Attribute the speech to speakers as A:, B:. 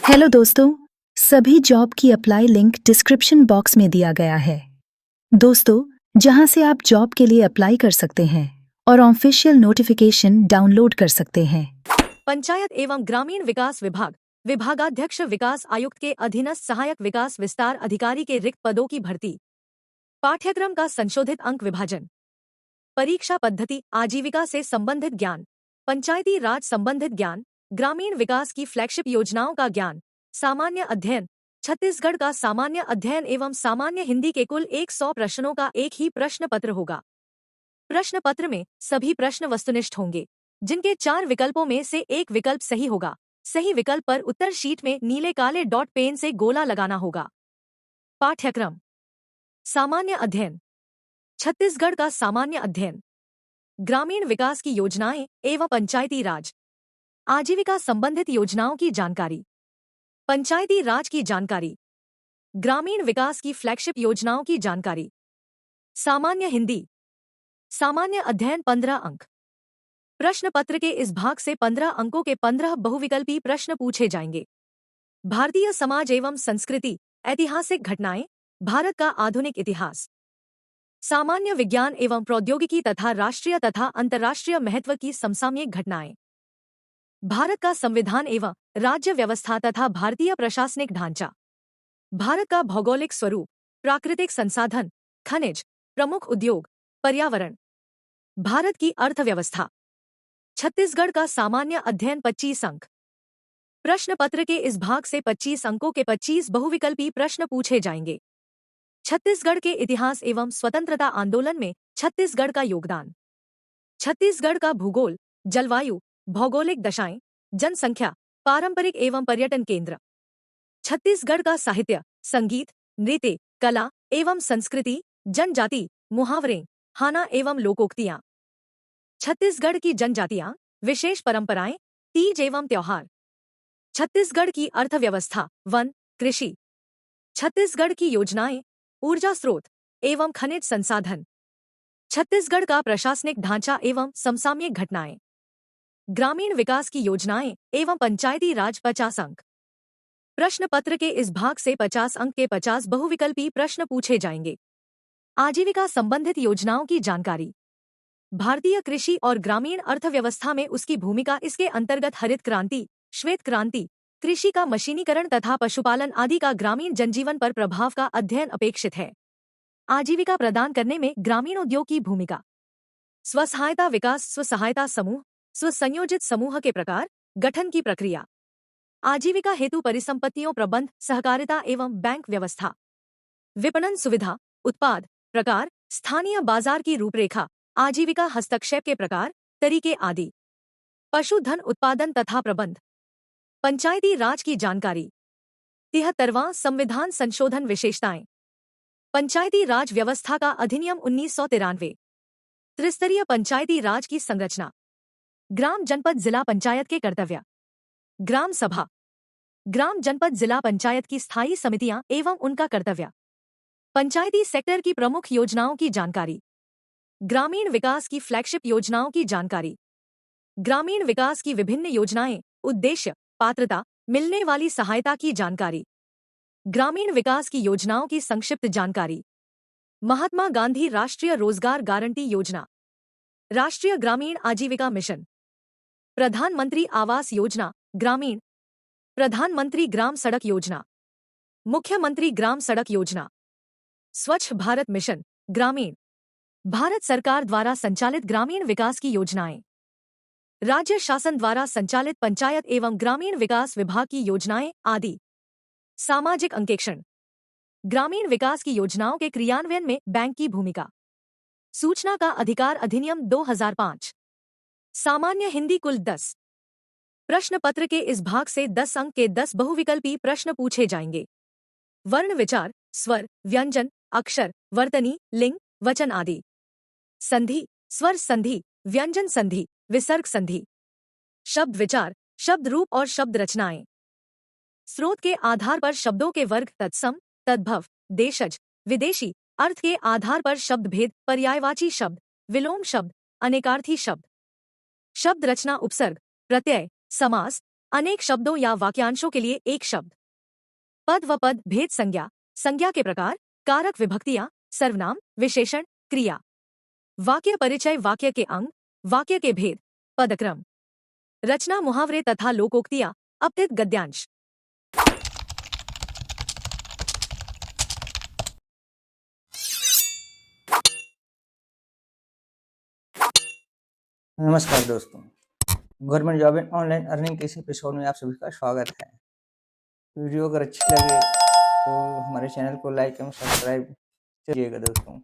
A: Hello दोस्तों, सभी job की अप्लाई लिंक डिस्क्रिप्शन बॉक्स में दिया गया है। दोस्तों, जहां से आप जॉब के लिए अप्लाई कर सकते हैं और ऑफिशियल नोटिफिकेशन डाउनलोड कर सकते हैं।
B: पंचायत एवं ग्रामीण विकास विभाग विभागाध्यक्ष विकास आयुक्त के अधीनस्थ सहायक विकास विस्तार अधिकारी के रिक्त पदों की भर्ती। पाठ्यक्रम का संशोधित अंक विभाजन। परीक्षा पद्धति आजीविका से संबंधित ज्ञान, पंचायती राज संबंधित ज्ञान, ग्रामीण विकास की फ्लैगशिप योजनाओं का ज्ञान, सामान्य अध्ययन। छत्तीसगढ़ का सामान्य अध्ययन एवं सामान्य हिंदी के कुल 100 प्रश्नों का एक ही प्रश्न पत्र होगा। प्रश्न पत्र में सभी प्रश्न वस्तुनिष्ठ होंगे, जिनके 4 विकल्पों में से एक विकल्प सही होगा। सही विकल्प पर उत्तर शीट में नीले काले डॉट पेन से गोला लगाना होगा। पाठ्यक्रम सामान्य अध्ययन, छत्तीसगढ़ का सामान्य अध्ययन, ग्रामीण विकास की योजनाएं एवं पंचायती राज आजीविका संबंधित योजनाओं की जानकारी, पंचायती राज की जानकारी, ग्रामीण विकास की फ्लैगशिप योजनाओं की जानकारी। सामान्य हिंदी सामान्य अध्ययन 15 अंक। प्रश्न पत्र के इस भाग से 15 अंकों के 15 बहुविकल्पी प्रश्न पूछे जाएंगे। भारतीय समाज एवं संस्कृति, ऐतिहासिक घटनाएं, भारत का आधुनिक इतिहास, सामान्य विज्ञान एवं प्रौद्योगिकी तथा राष्ट्रीय तथा अंतर्राष्ट्रीय महत्व की समसामयिक घटनाएं, भारत का संविधान एवं राज्य व्यवस्था तथा भारतीय प्रशासनिक ढांचा, भारत का भौगोलिक स्वरूप, प्राकृतिक संसाधन, खनिज, प्रमुख उद्योग, पर्यावरण, भारत की अर्थव्यवस्था। छत्तीसगढ़ का सामान्य अध्ययन 25 अंक। प्रश्न पत्र के इस भाग से 25 अंकों के 25 बहुविकल्पी प्रश्न पूछे जाएंगे। छत्तीसगढ़ के इतिहास एवं स्वतंत्रता आंदोलन में छत्तीसगढ़ का योगदान, छत्तीसगढ़ का भूगोल, जलवायु, भौगोलिक दशाएं, जनसंख्या, पारंपरिक एवं पर्यटन केंद्र, छत्तीसगढ़ का साहित्य, संगीत, नृत्य, कला एवं संस्कृति, जनजाति, मुहावरे, हाना एवं लोकोक्तियां, छत्तीसगढ़ की जनजातियां, विशेष परंपराएं, तीज एवं त्योहार, छत्तीसगढ़ की अर्थव्यवस्था, वन, कृषि, छत्तीसगढ़ की योजनाएं, ऊर्जा स्रोत एवं खनिज संसाधन, छत्तीसगढ़ का प्रशासनिक ढांचा एवं समसामयिक घटनाएं, ग्रामीण विकास की योजनाएं एवं पंचायती राज 50 अंक। प्रश्न पत्र के इस भाग से 50 अंक के 50 बहुविकल्पी प्रश्न पूछे जाएंगे। आजीविका संबंधित योजनाओं की जानकारी, भारतीय कृषि और ग्रामीण अर्थव्यवस्था में उसकी भूमिका, इसके अंतर्गत हरित क्रांति, श्वेत क्रांति, कृषि का मशीनीकरण तथा पशुपालन आदि का ग्रामीण जनजीवन पर प्रभाव का अध्ययन अपेक्षित है। आजीविका प्रदान करने में ग्रामीण उद्योग की भूमिका, स्वसहायता विकास, स्व सहायता समूह, स्व संयोजित समूह के प्रकार, गठन की प्रक्रिया, आजीविका हेतु परिसंपत्तियों प्रबंध, सहकारिता एवं बैंक व्यवस्था, विपणन सुविधा, उत्पाद, प्रकार, स्थानीय बाजार की रूपरेखा, आजीविका हस्तक्षेप के प्रकार, तरीके आदि, पशुधन उत्पादन तथा प्रबंध, पंचायती राज की जानकारी, 73वां संविधान संशोधन विशेषताएं, पंचायती राज व्यवस्था का अधिनियम 1993, त्रिस्तरीय पंचायती राज की संरचना, ग्राम जनपद जिला पंचायत के कर्तव्य, ग्राम सभा, ग्राम जनपद जिला पंचायत की स्थायी समितियां एवं उनका कर्तव्य, पंचायती सेक्टर की प्रमुख योजनाओं की जानकारी, ग्रामीण विकास की फ्लैगशिप योजनाओं की जानकारी, ग्रामीण विकास की विभिन्न योजनाएं, उद्देश्य, पात्रता, मिलने वाली सहायता की जानकारी, ग्रामीण विकास की योजनाओं की संक्षिप्त जानकारी, महात्मा गांधी राष्ट्रीय रोजगार गारंटी योजना, राष्ट्रीय ग्रामीण आजीविका मिशन, प्रधानमंत्री आवास योजना ग्रामीण, प्रधानमंत्री ग्राम सड़क योजना, मुख्यमंत्री ग्राम सड़क योजना, स्वच्छ भारत मिशन ग्रामीण, भारत सरकार द्वारा संचालित ग्रामीण विकास की योजनाएं, राज्य शासन द्वारा संचालित पंचायत एवं ग्रामीण विकास विभाग की योजनाएं आदि। सामाजिक अंकेक्षण, ग्रामीण विकास की योजनाओं के क्रियान्वयन में बैंक की भूमिका, सूचना का अधिकार अधिनियम 2005, सामान्य हिंदी कुल 10। प्रश्न पत्र के इस भाग से 10 अंक के 10 बहुविकल्पी प्रश्न पूछे जाएंगे। वर्ण विचार, स्वर, व्यंजन, अक्षर, वर्तनी, लिंग, वचन आदि, संधि, स्वर संधि, व्यंजन संधि, विसर्ग संधि, शब्द विचार, शब्द रूप और शब्द रचनाएं, स्रोत के आधार पर शब्दों के वर्ग, तत्सम, तद्भव, देशज, विदेशी, अर्थ के आधार पर शब्द भेद, पर्यायवाची शब्द, विलोम शब्द, अनेकार्थी शब्द, शब्द रचना, उपसर्ग, प्रत्यय, समास, अनेक शब्दों या वाक्यांशों के लिए एक शब्द। पद व पद भेद संज्ञा, संज्ञा के प्रकार, कारक विभक्तियां, सर्वनाम, विशेषण, क्रिया। वाक्य परिचय, वाक्य के अंग, वाक्य के भेद, पदक्रम। रचना, मुहावरे तथा लोकोक्तियां, अपतित गद्यांश।
C: नमस्कार दोस्तों, government job and online earning के इस एपिसोड में आप सभी का स्वागत है। वीडियो अगर अच्छी लगे तो हमारे चैनल को लाइक एवं सब्सक्राइब करिएगा दोस्तों।